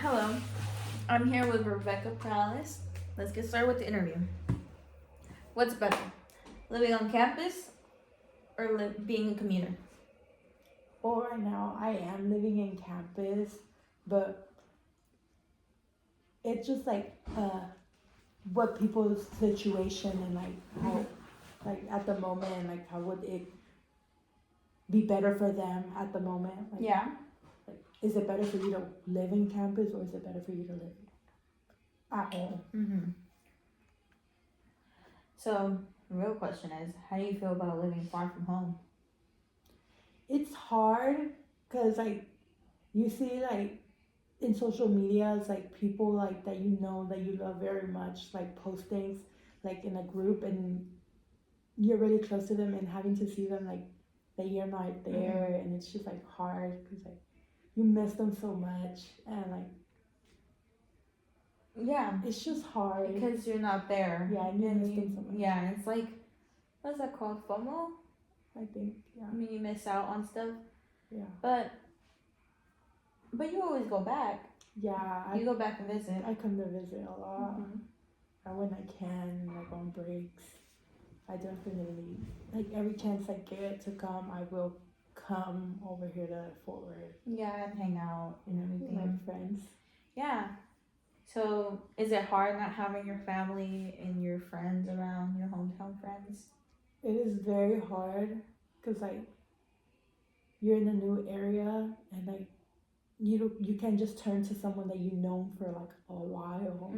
Hello, I'm here with Rebecca Prowlis. Let's get started with the interview. What's better, living on campus or being a commuter? Well, right now I am living in campus, but it's just what people's situation and how at the moment and how would it be better for them at the moment? Yeah. Is it better for you to live in campus or is it better for you to live at home? Mm-hmm. So, the real question is, how do you feel about living far from home? It's hard because you see in social media, it's people that that you love very much post things in a group, and you're really close to them, and having to see them that you're not there, and it's just hard because you miss them so much, and Yeah, it's just hard because you're not there. Yeah, and you miss them so much. Yeah, it's what's that called? FOMO? I think, yeah. I mean, you miss out on stuff. Yeah. But you always go back. Yeah. You go back and visit. I come to visit a lot. When I can, on breaks. I definitely, every chance I get to come, I will come over here to Fort Worth. Yeah, and hang out and everything. With my friends. Yeah. So, is it hard not having your family and your friends around, your hometown friends? It is very hard because you're in a new area, and you can't just turn to someone that you've known for a while.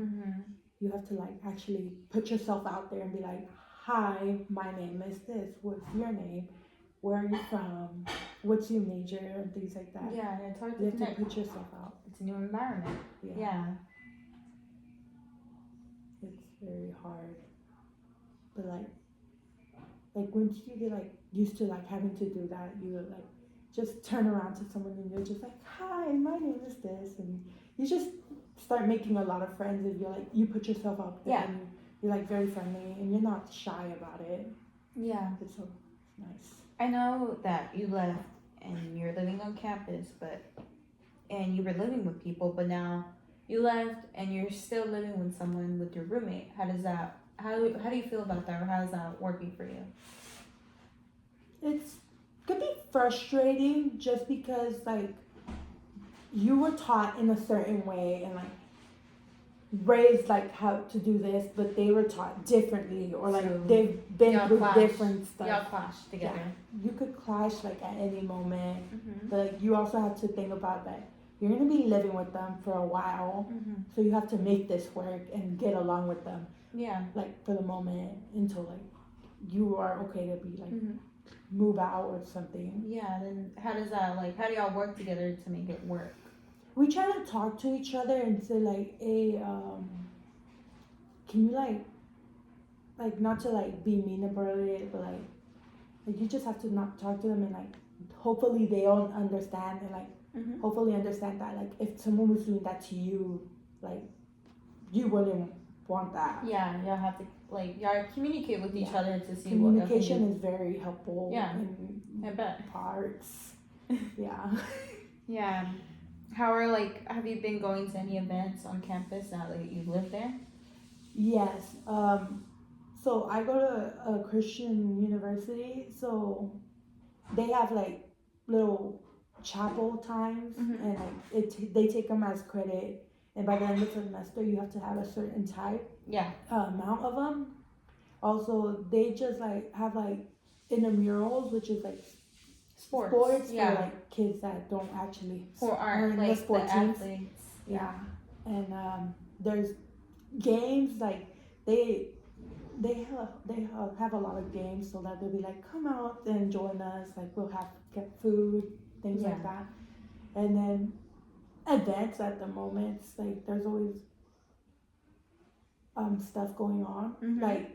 You have to actually put yourself out there and be like, hi, my name is this, what's your name, where are you from, what's your major, and things like that. Yeah, and it's hard to You have to put yourself out. It's a new environment. Yeah. It's very hard. But once you get used to having to do that, you just turn around to someone and you're just hi, my name is this, and you just start making a lot of friends if you put yourself out there. And you're very friendly and you're not shy about it. Yeah. It's so nice. I know that you left and you're living on campus, and you were living with people, but now you left and you're still living with someone, with your roommate. How do you feel about that, or how is that working for you? It's could be frustrating just because you were taught in a certain way and raised how to do this, but they were taught differently, or they've been through different stuff. Y'all clash together. Yeah. You could clash at any moment, but you also have to think about that you're gonna be living with them for a while, so you have to make this work and get along with them. Yeah. For the moment until you are okay to be move out or something. Yeah. Then how does that how do y'all work together to make it work? We try to talk to each other and say can you not to be mean about it, but you just have to not talk to them, and hopefully they all understand, and hopefully understand that if someone was doing that to you, you wouldn't want that. Yeah, y'all have to y'all communicate with each other to see communication is very helpful. Yeah, in I bet. Parts. Yeah. Yeah. How are have you been going to any events on campus now that you've lived there? Yes. So I go to a Christian university, so they have little chapel times, and they take them as credit, and by the end of the semester you have to have a certain type amount of them. Also, they just have intramurals, which is sports for kids that don't actually aren't the sport teams. Athletes. Yeah, and there's games they have a lot of games, so that they'll be come out and join us. We'll get food, things like that, and then events at the moment. There's always stuff going on.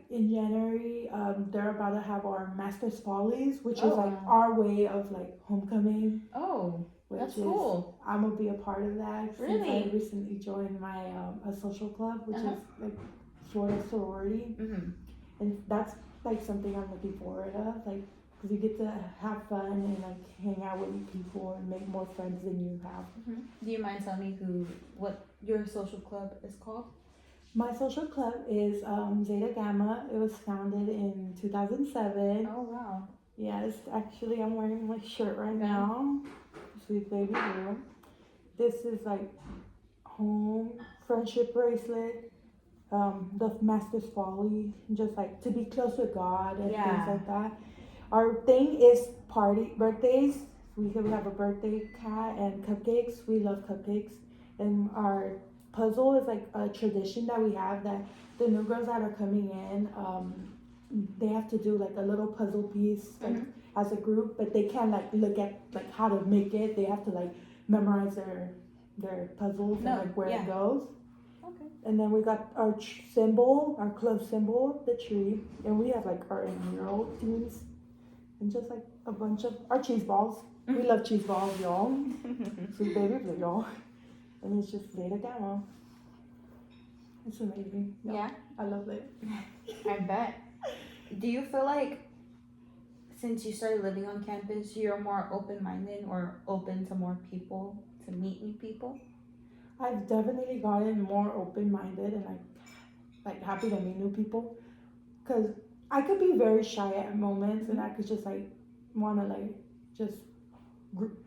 In January, they're about to have our Masters Follies, which is our way of homecoming. Oh, that's cool. I'm gonna be a part of that. Really? Since I recently joined my a social club, which is sort of sorority, and that's something I'm looking forward to. because you get to have fun and like hang out with people and make more friends than you have. Do you mind telling me what your social club is called? My social club is Zeta Gamma. It was founded in 2007. Oh wow. Yes, actually, I'm wearing my shirt right Okay. now. Sweet baby blue. This is like home friendship bracelet. The Master's Folly, just like to be close with God and Yeah. things like that. Our thing is birthdays. We have a birthday cat and cupcakes. We love cupcakes. And our puzzle is like a tradition that we have that the new girls that are coming in, they have to do like a little puzzle piece like as a group, but they can't like look at like how to make it. They have to like memorize their puzzles and like where it goes. Okay. And then we got our symbol, our club symbol, the tree, and we have like our mural teams, and just like a bunch of our cheese balls. We love cheese balls, y'all. Sweet baby blue, y'all. And it's just Zeta Gamma. It's amazing. Yeah. I love it. I bet. Do you feel like since you started living on campus, you're more open-minded or open to more people, to meet new people? I've definitely gotten more open-minded and like happy to meet new people, cause I could be very shy at moments, and I could just like wanna like just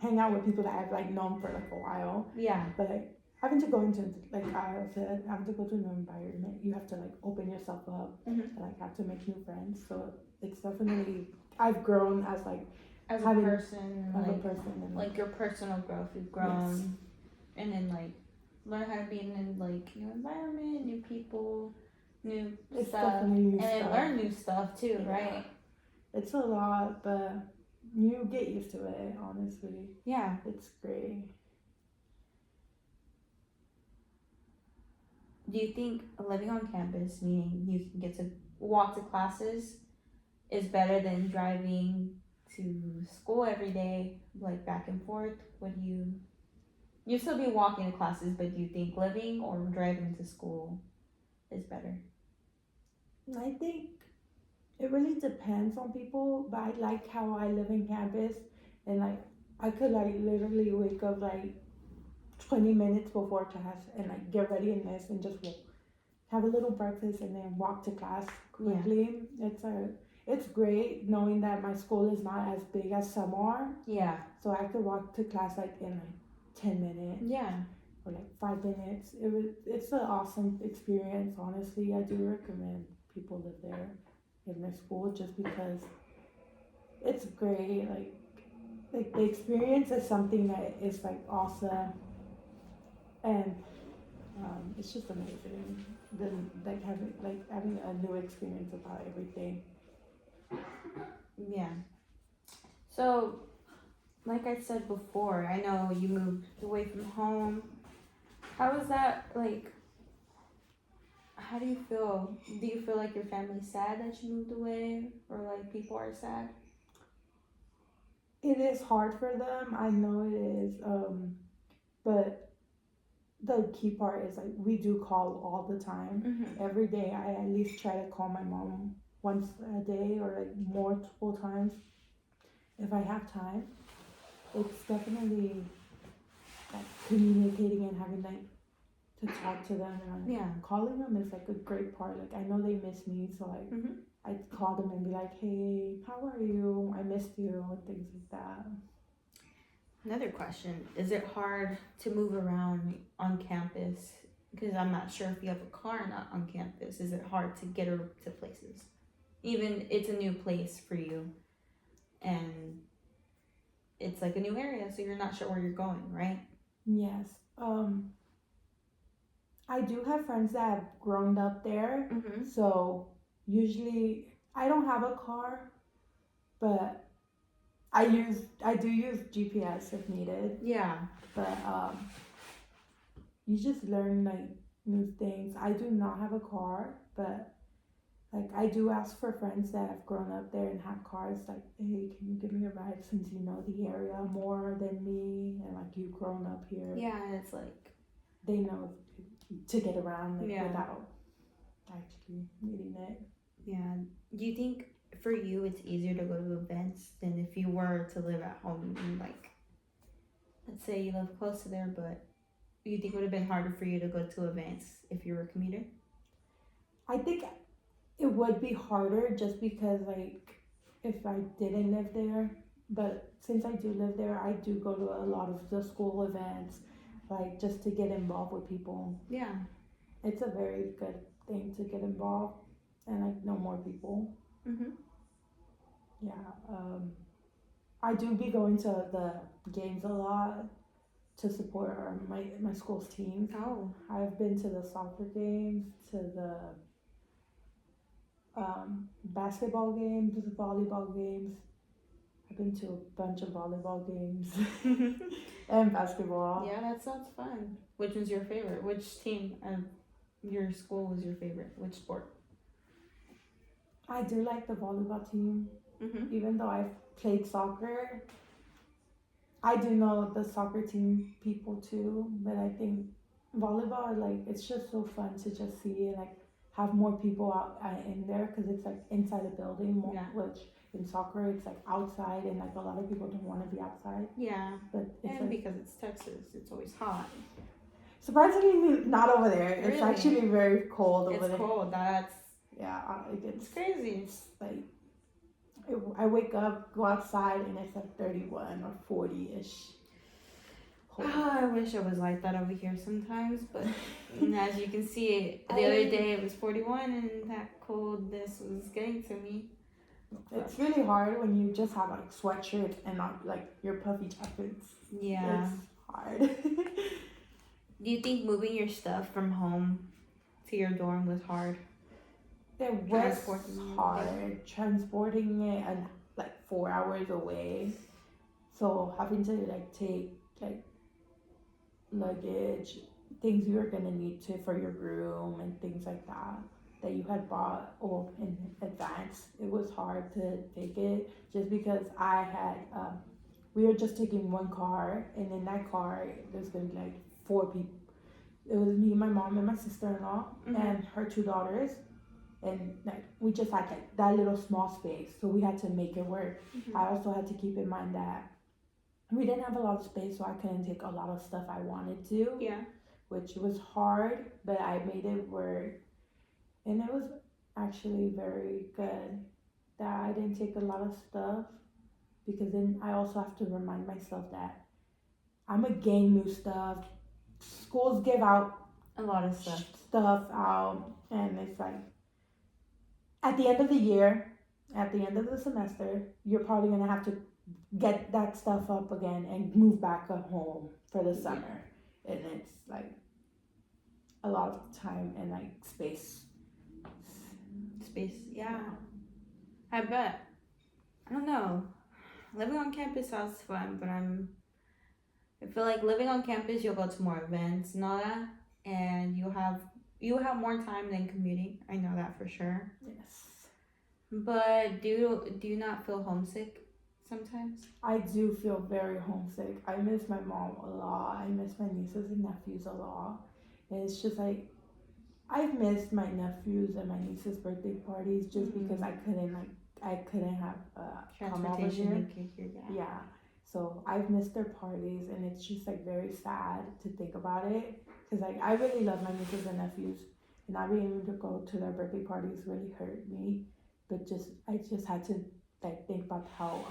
hang out with people that I've like known for like a while. Yeah. But like having to go into like I said, having to go to a new environment, you have to like open yourself up and like have to make new friends. So it's definitely I've grown as like as a person, and like your personal growth. You've grown, and then like learn how to be in like new environment, new people, new stuff, and then learn new stuff too, right? It's a lot, but you get used to it. Honestly, yeah, it's great. Do you think living on campus, meaning you can get to walk to classes, is better than driving to school every day, like back and forth? What do you still be walking to classes, but do you think living or driving to school is better? I think it really depends on people, but I like how I live in campus, and like I could like literally wake up like 20 minutes before class and like get ready in this and just have a little breakfast and then walk to class quickly. It's great knowing that my school is not as big as some are. Yeah. So I could walk to class like in like 10 minutes. Yeah. Or like 5 minutes. It's an awesome experience. Honestly, I do recommend people live there in their school just because it's great. Like the experience is something that is like awesome, and it's just amazing. Then like having a new experience about everything. Yeah. So, like I said before, I know you moved away from home. How is that like? How do you feel? Do you feel like your family's sad that you moved away, or like people are sad? It is hard for them. I know it is. But the key part is like we do call all the time. Every day I at least try to call my mom once a day or like multiple times if I have time. It's definitely like communicating and having like to talk to them, and calling them is like a great part. Like I know they miss me, so like I call them and be like, hey, how are you? I missed you, and things like that. Another question: is it hard to move around on campus? Because I'm not sure if you have a car or not on campus. Is it hard to get to places? Even it's a new place for you, and it's like a new area, so you're not sure where you're going, right? Yes. I do have friends that have grown up there, so usually I don't have a car, but I do use GPS if needed. Yeah. But you just learn like new things. I do not have a car, but like I do ask for friends that have grown up there and have cars. Like, hey, can you give me a ride since you know the area more than me, and like you've grown up here. Yeah, it's like they know to get around like without actually needing it. Yeah. Do you think for you it's easier to go to events than if you were to live at home and like let's say you live close to there, but you think it would have been harder for you to go to events if you were a commuter? I think it would be harder just because, like, if I didn't live there. But since I do live there, I do go to a lot of the school events, like, just to get involved with people. Yeah. It's a very good thing to get involved and, like, know more people. Mm-hmm. Yeah. I do be going to the games a lot to support my school's teams. Oh. I've been to the soccer games, to the basketball games, volleyball games. I've been to a bunch of volleyball games and basketball. Yeah, that sounds fun. Which was your favorite? Which team of your school was your favorite? Which sport? I do like the volleyball team, Mm-hmm. even though I've played soccer. I do know the soccer team people too, but I think volleyball, like, it's just so fun to just see, like, have more people out in there because it's like inside a building, more, Yeah. which in soccer it's like outside, and like a lot of people don't want to be outside. Yeah. But it's And like, because it's Texas, it's always hot. surprisingly not over there. It's Really? actually very cold over It's there. cold. That's Yeah, it's crazy. like I wake up, go outside, and it's like 31 or 40 ish. I wish it was like that over here sometimes, but as you can see, the other day it was 41 and that coldness was getting to me. It's really hard when you just have like sweatshirts and not like your puffy jackets. Yeah. It's hard. Do you think moving your stuff from home to your dorm was hard? It was Transporting it. hard transporting it and like 4 hours away. So having to like take like luggage, things you were gonna need to for your room and things like that you had bought in advance. It was hard to take it just because I had we were just taking one car, and in that car there's gonna be like 4 people. It was me, my mom, and my sister-in-law, Mhm. and her 2 daughters, and like we just had like that little small space, so we had to make it work. Mhm. I also had to keep in mind that we didn't have a lot of space, so I couldn't take a lot of stuff I wanted to, Yeah. which was hard, but I made it work. And it was actually very good that I didn't take a lot of stuff, because then I also have to remind myself that I'm gonna gain new stuff. Schools give out A lot of stuff. stuff out, and it's like at the end of the year, at the end of the semester, you're probably gonna have to get that stuff up again and move back up home for the summer, and it's like a lot of time and like space. Space. Yeah. I bet. I don't know. Living on campus sounds fun, but I feel like living on campus, you'll go to more events and all that, and you have more time than commuting. I know that for sure. Yes, But do you not feel homesick sometimes? I do feel very homesick. I miss my mom a lot. I miss my nieces and nephews a lot. And it's just like I've missed my nephews and my nieces' birthday parties just Mhm. because I couldn't have come over Transportation here. and kick your dad. Yeah. So I've missed their parties, and it's just like very sad to think about it, because like I really love my nieces and nephews, and not being able to go to their birthday parties really hurt me. But I just had to like think about how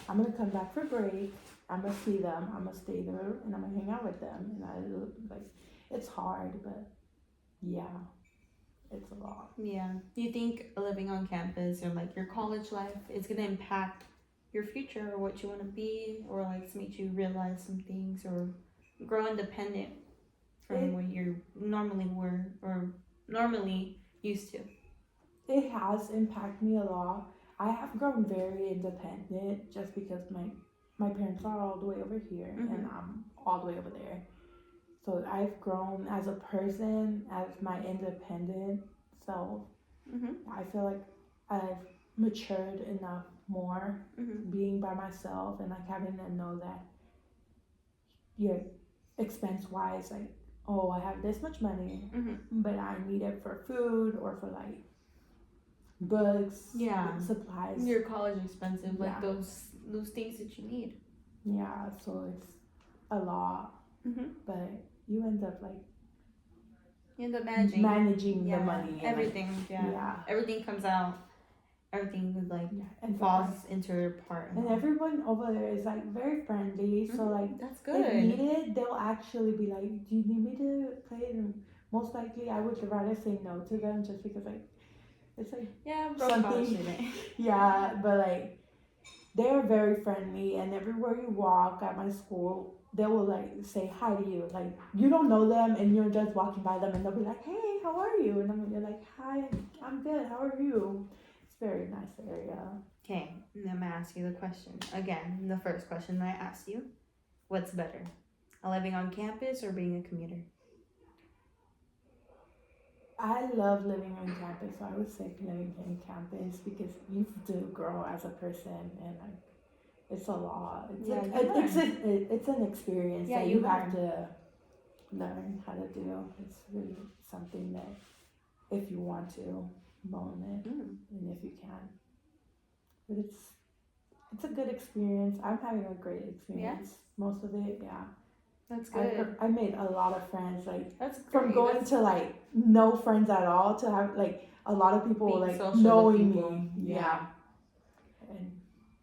I'm gonna come back for break. I'm gonna see them. I'm gonna stay there, and I'm gonna hang out with them. And I like it's hard, but yeah, it's a lot. Yeah. Do you think living on campus or like your college life is gonna impact your future or what you want to be, or like to make you realize some things or grow independent from what you normally were or normally used to? It has impacted me a lot. I have grown very independent just because my parents are all the way over here, Mhm. and I'm all the way over there. So I've grown as a person, as my independent self. Mhm. I feel like I've matured enough more Mhm. being by myself, and like having to know that your expense wise, like, oh, I have this much money, Mhm. but I need it for food or for like books, Yeah. supplies. Your college expensive, like Yeah. those things that you need. Yeah, so it's a lot, but you end up like You end up managing. the money. And Everything. like, yeah. Everything comes out. Everything would like and falls into part. And everyone over there is like very friendly. So like that's good. if needed, they'll actually be like, "Do you need me to play?" And most likely, I would rather say no to them just because like it's like broke college something. student. Yeah, but like they're very friendly, and everywhere you walk at my school, they will like say hi to you. Like you don't know them, and you're just walking by them, and they'll be like, "Hey, how are you?" And you're like, "Hi, I'm good. How are you?" It's a very nice area. Okay, and I'm gonna ask you the question again. The first question that I asked you: what's better, living on campus or being a commuter? I love living on campus, so I would say living on campus because you do grow as a person, and like it's a lot. It's it's an experience that you have to learn how to do. It's really something that if you want to learn it and if you can, but it's a good experience. I'm having a great experience. Most of it, yeah. That's good. I made a lot of friends, like that's great. From going to like no friends at all to have like a lot of people being like knowing me. Yeah. And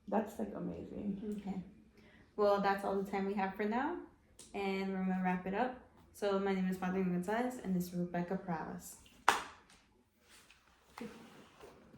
that's like amazing. Okay. Well, that's all the time we have for now, and we're gonna wrap it up. So my name is Fatima Gonzalez, and this is Rebecca Prowess.